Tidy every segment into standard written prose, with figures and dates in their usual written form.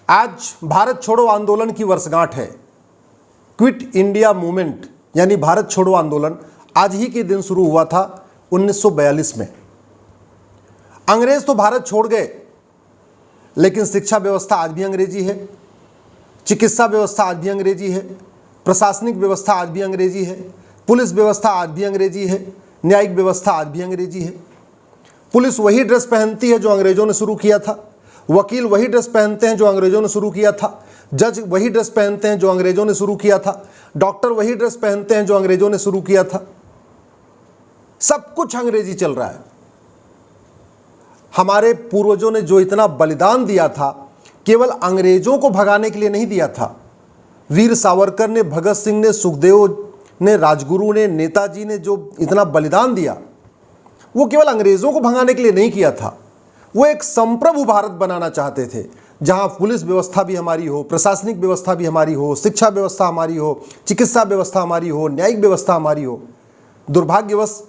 आज भारत छोड़ो आंदोलन की वर्षगांठ है। क्विट इंडिया मूवमेंट यानी भारत छोड़ो आंदोलन आज ही के दिन शुरू हुआ था 1942 में। अंग्रेज तो भारत छोड़ गए, लेकिन शिक्षा व्यवस्था आज भी अंग्रेजी है, चिकित्सा व्यवस्था आज भी अंग्रेजी है, प्रशासनिक व्यवस्था आज भी अंग्रेजी है, पुलिस व्यवस्था आज भी अंग्रेजी है, न्यायिक व्यवस्था आज भी अंग्रेजी है। पुलिस वही ड्रेस पहनती है जो अंग्रेजों ने शुरू किया था, वकील वही ड्रेस पहनते हैं जो अंग्रेजों ने शुरू किया था, जज वही ड्रेस पहनते हैं जो अंग्रेजों ने शुरू किया था, डॉक्टर वही ड्रेस पहनते हैं जो अंग्रेजों ने शुरू किया था। सब कुछ अंग्रेजी चल रहा है। हमारे पूर्वजों ने जो इतना बलिदान दिया था, केवल अंग्रेजों को भगाने के लिए नहीं दिया था। वीर सावरकर ने, भगत सिंह ने, सुखदेव ने, राजगुरु ने, नेताजी ने जो इतना बलिदान दिया, वो केवल अंग्रेजों को भगाने के लिए नहीं किया था। वो एक संप्रभु भारत बनाना चाहते थे, जहां पुलिस व्यवस्था भी हमारी हो, प्रशासनिक व्यवस्था भी हमारी हो, शिक्षा व्यवस्था हमारी हो, चिकित्सा व्यवस्था हमारी हो, न्यायिक व्यवस्था हमारी हो। दुर्भाग्यवश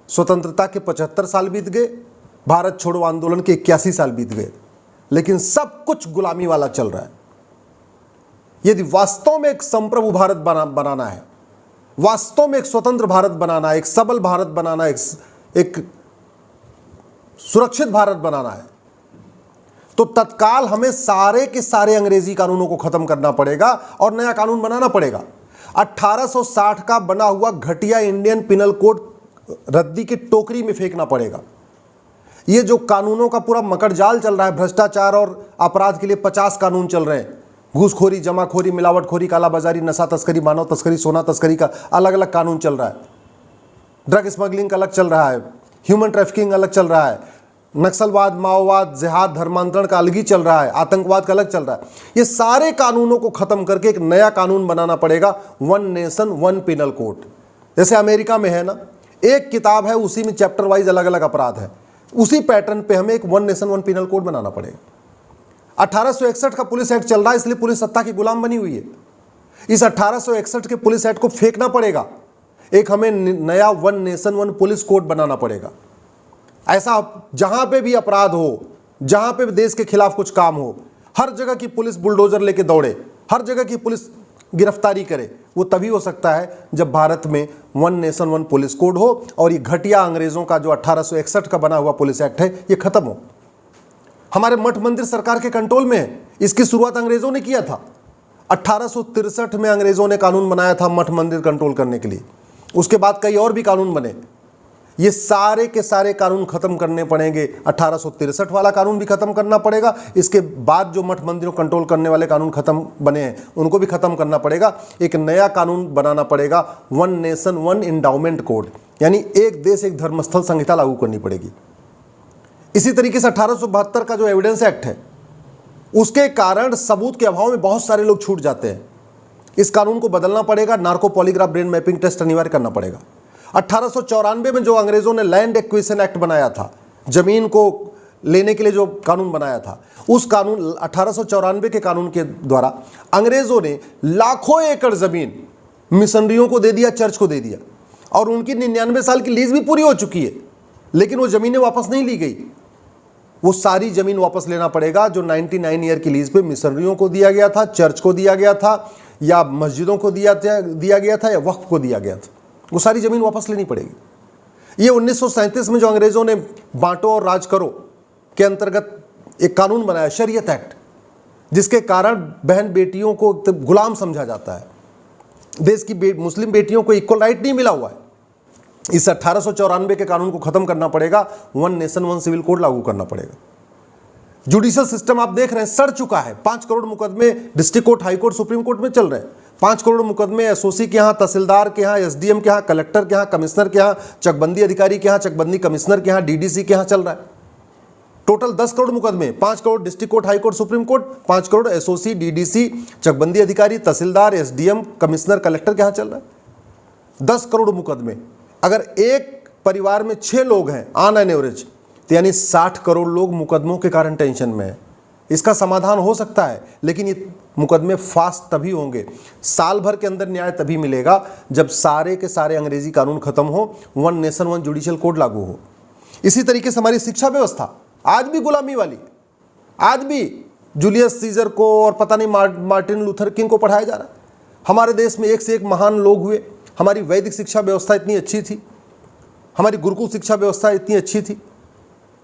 स्वतंत्रता के 75 साल बीत गए, भारत छोड़ो आंदोलन के 81 साल बीत गए, लेकिन सब कुछ गुलामी वाला चल रहा है। यदि वास्तव में एक संप्रभु भारत बनाना है, वास्तव में एक स्वतंत्र भारत बनाना है, एक सबल भारत बनाना है, एक सुरक्षित भारत बनाना है, तो तत्काल हमें सारे के सारे अंग्रेजी कानूनों को खत्म करना पड़ेगा और नया कानून बनाना पड़ेगा। 1860 का बना हुआ घटिया इंडियन पिनल कोड रद्दी की टोकरी में फेंकना पड़ेगा। ये जो कानूनों का पूरा मकड़जाल चल रहा है, भ्रष्टाचार और अपराध के लिए 50 कानून चल रहे हैं, घूसखोरी, जमाखोरी, मिलावटखोरी, कालाबाजारी, नशा तस्करी, मानव तस्करी, सोना तस्करी का अलग अलग कानून चल रहा है, ड्रग स्मगलिंग का अलग चल रहा है, ह्यूमन ट्रैफिकिंग अलग चल रहा है, नक्सलवाद, माओवाद, जिहाद, धर्मांतरण का अलग ही चल रहा है, आतंकवाद का अलग चल रहा है। ये सारे कानूनों को खत्म करके एक नया कानून बनाना पड़ेगा, one nation one penal code. जैसे अमेरिका में है ना, एक किताब है, उसी में चैप्टर वाइज अलग अलग अपराध है, उसी पैटर्न पे हमें एक one nation one penal code बनाना पड़ेगा। 1861 का पुलिस एक्ट चल रहा है, इसलिए पुलिस सत्ता की गुलाम बनी हुई है। इस 1861 के पुलिस एक्ट को फेंकना पड़ेगा, एक हमें नया one nation one police code बनाना पड़ेगा। ऐसा जहां पे भी अपराध हो, जहां पे भी देश के खिलाफ कुछ काम हो, हर जगह की पुलिस बुलडोजर लेके दौड़े, हर जगह की पुलिस गिरफ्तारी करे, वो तभी हो सकता है जब भारत में one nation one police code हो और ये घटिया अंग्रेजों का जो 1861 का बना हुआ पुलिस एक्ट है ये खत्म हो। हमारे मठ मंदिर सरकार के कंट्रोल में है, इसकी शुरुआत अंग्रेजों ने किया था। 1863 में अंग्रेजों ने कानून बनाया था मठ मंदिर कंट्रोल करने के लिए, उसके बाद कई और भी कानून बने। ये सारे के सारे कानून खत्म करने पड़ेंगे। 1863 वाला कानून भी खत्म करना पड़ेगा, इसके बाद जो मठ मंदिरों कंट्रोल करने वाले कानून खत्म बने हैं उनको भी खत्म करना पड़ेगा। एक नया कानून बनाना पड़ेगा, one nation one endowment code, यानी एक देश एक धर्मस्थल संहिता लागू करनी पड़ेगी। इसी तरीके से 1872 का जो एविडेंस एक्ट है, उसके कारण सबूत के अभाव में बहुत सारे लोग छूट जाते हैं। इस कानून को बदलना पड़ेगा, narco polygraph brain mapping test अनिवार्य करना पड़ेगा। 1894 में जो अंग्रेजों ने लैंड एक्विजिशन एक्ट बनाया था, जमीन को लेने के लिए जो कानून बनाया था, उस कानून 1894 के कानून के द्वारा अंग्रेजों ने लाखों एकड़ जमीन मिशनरियों को दे दिया, चर्च को दे दिया, और उनकी 99 साल की लीज भी पूरी हो चुकी है, लेकिन वो जमीनें वापस नहीं ली गई। वो सारी जमीन वापस लेना पड़ेगा जो 99 ईयर की लीज पे मिशनरियों को दिया गया था, चर्च को दिया गया था, या मस्जिदों को दिया गया था, या वक्फ को दिया गया था। वो सारी जमीन वापस लेनी पड़ेगी। ये 1937 में जो अंग्रेजों ने बांटो और राज करो के अंतर्गत एक कानून बनाया, शरीयत एक्ट, जिसके कारण बहन बेटियों को गुलाम समझा जाता है। देश की मुस्लिम बेटियों को इक्वल राइट नहीं मिला हुआ है। इस 1894 के कानून को खत्म करना पड़ेगा, one nation one civil code लागू करना पड़ेगा। जुडिशियल सिस्टम आप देख रहे हैं सड़ चुका है। 5 करोड़ मुकदमे district court, high court, supreme court में चल रहे हैं। 5 करोड़ मुकदमे एसओसी के यहाँ, तहसीलदार के यहाँ, एसडीएम के यहाँ, कलेक्टर के यहाँ, कमिश्नर के यहाँ, चकबंदी अधिकारी के यहाँ, चकबंदी कमिश्नर के यहाँ, डीडीसी के यहाँ चल रहा है। टोटल 10 करोड़ मुकदमे, 5 crore district court, high court, supreme court, 5 crore SOC, DDC, चकबंदी अधिकारी, तहसीलदार, एसडीएम, कमिश्नर, कलेक्टर के यहाँ चल रहा है। 10 करोड़ मुकदमे। अगर एक परिवार में 6 लोग हैं ऑन एन एवरेज, तो यानी 60 करोड़ लोग मुकदमों के कारण टेंशन में है। इसका समाधान हो सकता है, लेकिन ये मुकदमे फास्ट तभी होंगे, साल भर के अंदर न्याय तभी मिलेगा जब सारे के सारे अंग्रेजी कानून खत्म हो, one nation one judicial code लागू हो। इसी तरीके से हमारी शिक्षा व्यवस्था आज भी गुलामी वाली, आज भी जूलियस सीजर को और पता नहीं मार्टिन लूथर किंग को पढ़ाया जा रहा है। हमारे देश में एक से एक महान लोग हुए, हमारी वैदिक शिक्षा व्यवस्था इतनी अच्छी थी, हमारी गुरुकुल शिक्षा व्यवस्था इतनी अच्छी थी।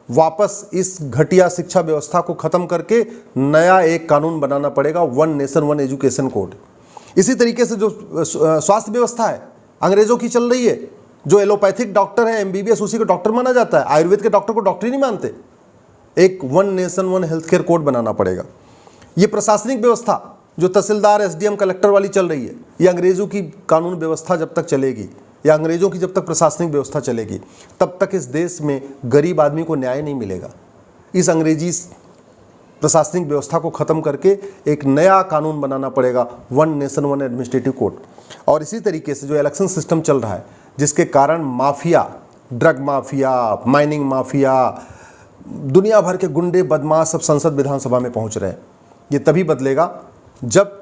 वापस इस घटिया शिक्षा व्यवस्था को खत्म करके नया एक कानून बनाना पड़ेगा, one nation one education code. इसी तरीके से जो स्वास्थ्य व्यवस्था है अंग्रेजों की चल रही है, जो एलोपैथिक डॉक्टर है एमबीबीएस उसी को डॉक्टर माना जाता है, आयुर्वेद के डॉक्टर को डॉक्टर ही नहीं मानते। एक one nation one health care code बनाना पड़ेगा। ये प्रशासनिक व्यवस्था जो तहसीलदार एसडीएम कलेक्टर वाली चल रही है, ये अंग्रेजों की कानून व्यवस्था जब तक चलेगी या अंग्रेजों की जब तक प्रशासनिक व्यवस्था चलेगी तब तक इस देश में गरीब आदमी को न्याय नहीं मिलेगा। इस अंग्रेजी प्रशासनिक व्यवस्था को खत्म करके एक नया कानून बनाना पड़ेगा, one nation one administrative code. और इसी तरीके से जो इलेक्शन सिस्टम चल रहा है जिसके कारण mafia, drug mafia, mining mafia, दुनिया भर के गुंडे बदमाश सब संसद विधानसभा में पहुंच रहे हैं, ये तभी बदलेगा जब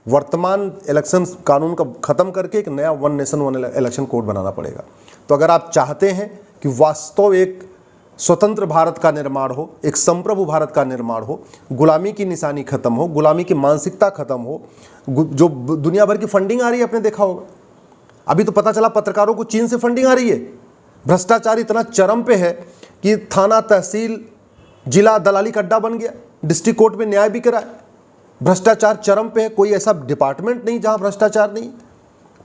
वर्तमान इलेक्शन कानून का खत्म करके एक नया one nation one election code बनाना पड़ेगा। तो अगर आप चाहते हैं कि वास्तव एक स्वतंत्र भारत का निर्माण हो, एक संप्रभु भारत का निर्माण हो, गुलामी की निशानी खत्म हो, गुलामी की मानसिकता खत्म हो, जो दुनिया भर की फंडिंग आ रही है आपने देखा होगा, अभी तो पता चला पत्रकारों को चीन से फंडिंग आ रही है। भ्रष्टाचार इतना चरम पे है कि थाना, तहसील, जिला दलाली का अड्डा बन गया, डिस्ट्रिक्ट कोर्ट में न्याय बिक रहा है। भ्रष्टाचार चरम पे है, कोई ऐसा डिपार्टमेंट नहीं जहां भ्रष्टाचार नहीं,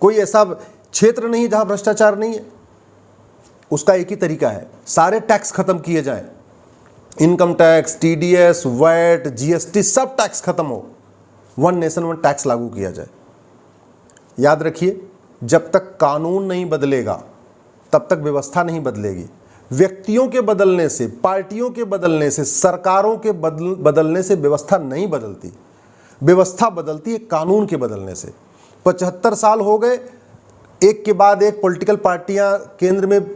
कोई ऐसा क्षेत्र नहीं जहां भ्रष्टाचार नहीं है। उसका एक ही तरीका है, सारे टैक्स खत्म किए जाएं, income tax, TDS, VAT, GST, सब टैक्स खत्म हो, वन नेशन वन टैक्स लागू किया जाए। याद रखिए, जब तक कानून नहीं बदलेगा तब तक व्यवस्था नहीं बदलेगी। व्यक्तियों के बदलने से, पार्टियों के बदलने से, सरकारों के बदलने से व्यवस्था नहीं बदलती। व्यवस्था बदलती है कानून के बदलने से। 75 साल हो गए, एक के बाद एक पॉलिटिकल पार्टियां केंद्र में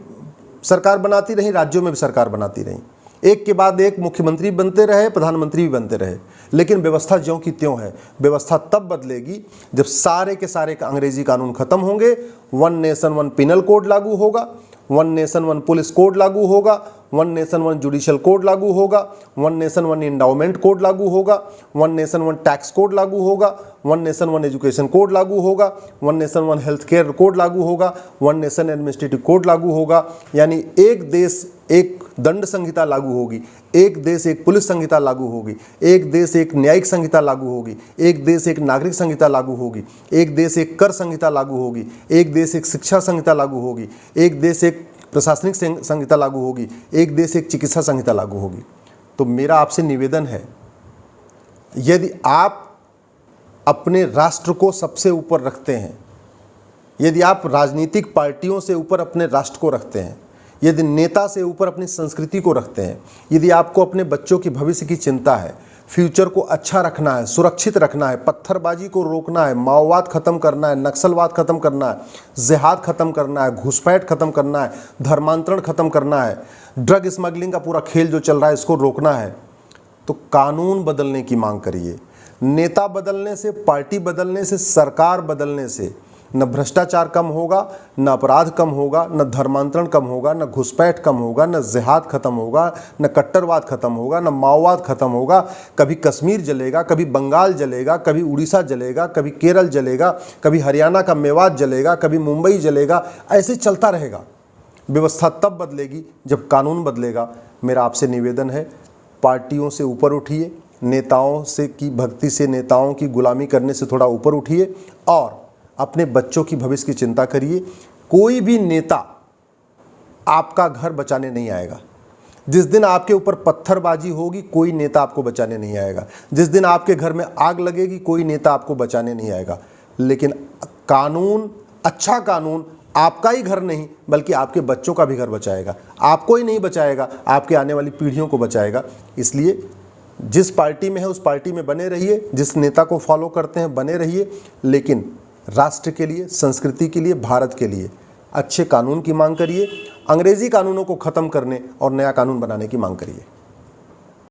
सरकार बनाती रही, राज्यों में भी सरकार बनाती रही, एक के बाद एक मुख्यमंत्री बनते रहे, प्रधानमंत्री भी बनते रहे, लेकिन व्यवस्था ज्यों की त्यों है। व्यवस्था तब बदलेगी जब सारे के सारे अंग्रेजी कानून खत्म होंगे, one nation one penal code लागू होगा, one nation one police code लागू होगा, one nation one judicial code लागू होगा, one nation one endowment code लागू होगा, one nation one tax code लागू होगा, one nation one education code लागू होगा, one nation one health care code लागू होगा, वन नेशन एडमिनिस्ट्रेटिव कोड लागू होगा। यानी एक देश एक दंड संहिता लागू होगी, एक देश एक पुलिस संहिता लागू होगी, एक देश एक न्यायिक संहिता लागू होगी, एक देश एक नागरिक संहिता लागू होगी, एक देश एक कर संहिता लागू होगी, एक देश एक शिक्षा संहिता लागू होगी, एक देश एक प्रशासनिक संहिता लागू होगी, एक देश एक चिकित्सा संहिता लागू होगी। तो मेरा आपसे निवेदन है, यदि आप अपने राष्ट्र को सबसे ऊपर रखते हैं, यदि आप राजनीतिक पार्टियों से ऊपर अपने राष्ट्र को रखते हैं, यदि नेता से ऊपर अपनी संस्कृति को रखते हैं, यदि आपको अपने बच्चों की भविष्य की चिंता है, फ्यूचर को अच्छा रखना है, सुरक्षित रखना है, पत्थरबाजी को रोकना है, माओवाद खत्म करना है, नक्सलवाद खत्म करना है, जिहाद खत्म करना है, घुसपैठ खत्म करना है, धर्मांतरण खत्म करना है, ड्रग स्मगलिंग का पूरा खेल जो चल रहा है इसको रोकना है, तो कानून बदलने की मांग करिए। नेता बदलने से, पार्टी बदलने से, सरकार बदलने से न भ्रष्टाचार कम होगा, न अपराध कम होगा, न धर्मांतरण कम होगा, न घुसपैठ कम होगा, न जिहाद खत्म होगा, न कट्टरवाद खत्म होगा, न माओवाद खत्म होगा। कभी कश्मीर जलेगा, कभी बंगाल जलेगा, कभी उड़ीसा जलेगा, कभी केरल जलेगा, कभी हरियाणा का मेवात जलेगा, कभी मुंबई जलेगा, ऐसे चलता रहेगा। व्यवस्था तब बदलेगी जब कानून बदलेगा। मेरा आपसे निवेदन है, पार्टियों से ऊपर उठिए, नेताओं से की भक्ति से, नेताओं की गुलामी करने से थोड़ा ऊपर उठिए और अपने बच्चों की भविष्य की चिंता करिए। कोई भी नेता आपका घर बचाने नहीं आएगा। जिस दिन आपके ऊपर पत्थरबाजी होगी कोई नेता आपको बचाने नहीं आएगा। जिस दिन आपके घर में आग लगेगी कोई नेता आपको बचाने नहीं आएगा। लेकिन कानून, अच्छा कानून आपका ही घर नहीं बल्कि आपके बच्चों का भी घर बचाएगा। आपको ही नहीं बचाएगा, आपके आने वाली पीढ़ियों को बचाएगा। इसलिए जिस पार्टी में है उस पार्टी में बने रहिए, जिस नेता को फॉलो करते हैं बने रहिए, लेकिन राष्ट्र के लिए, संस्कृति के लिए, भारत के लिए अच्छे कानून की मांग करिए। अंग्रेजी कानूनों को ख़त्म करने और नया कानून बनाने की मांग करिए।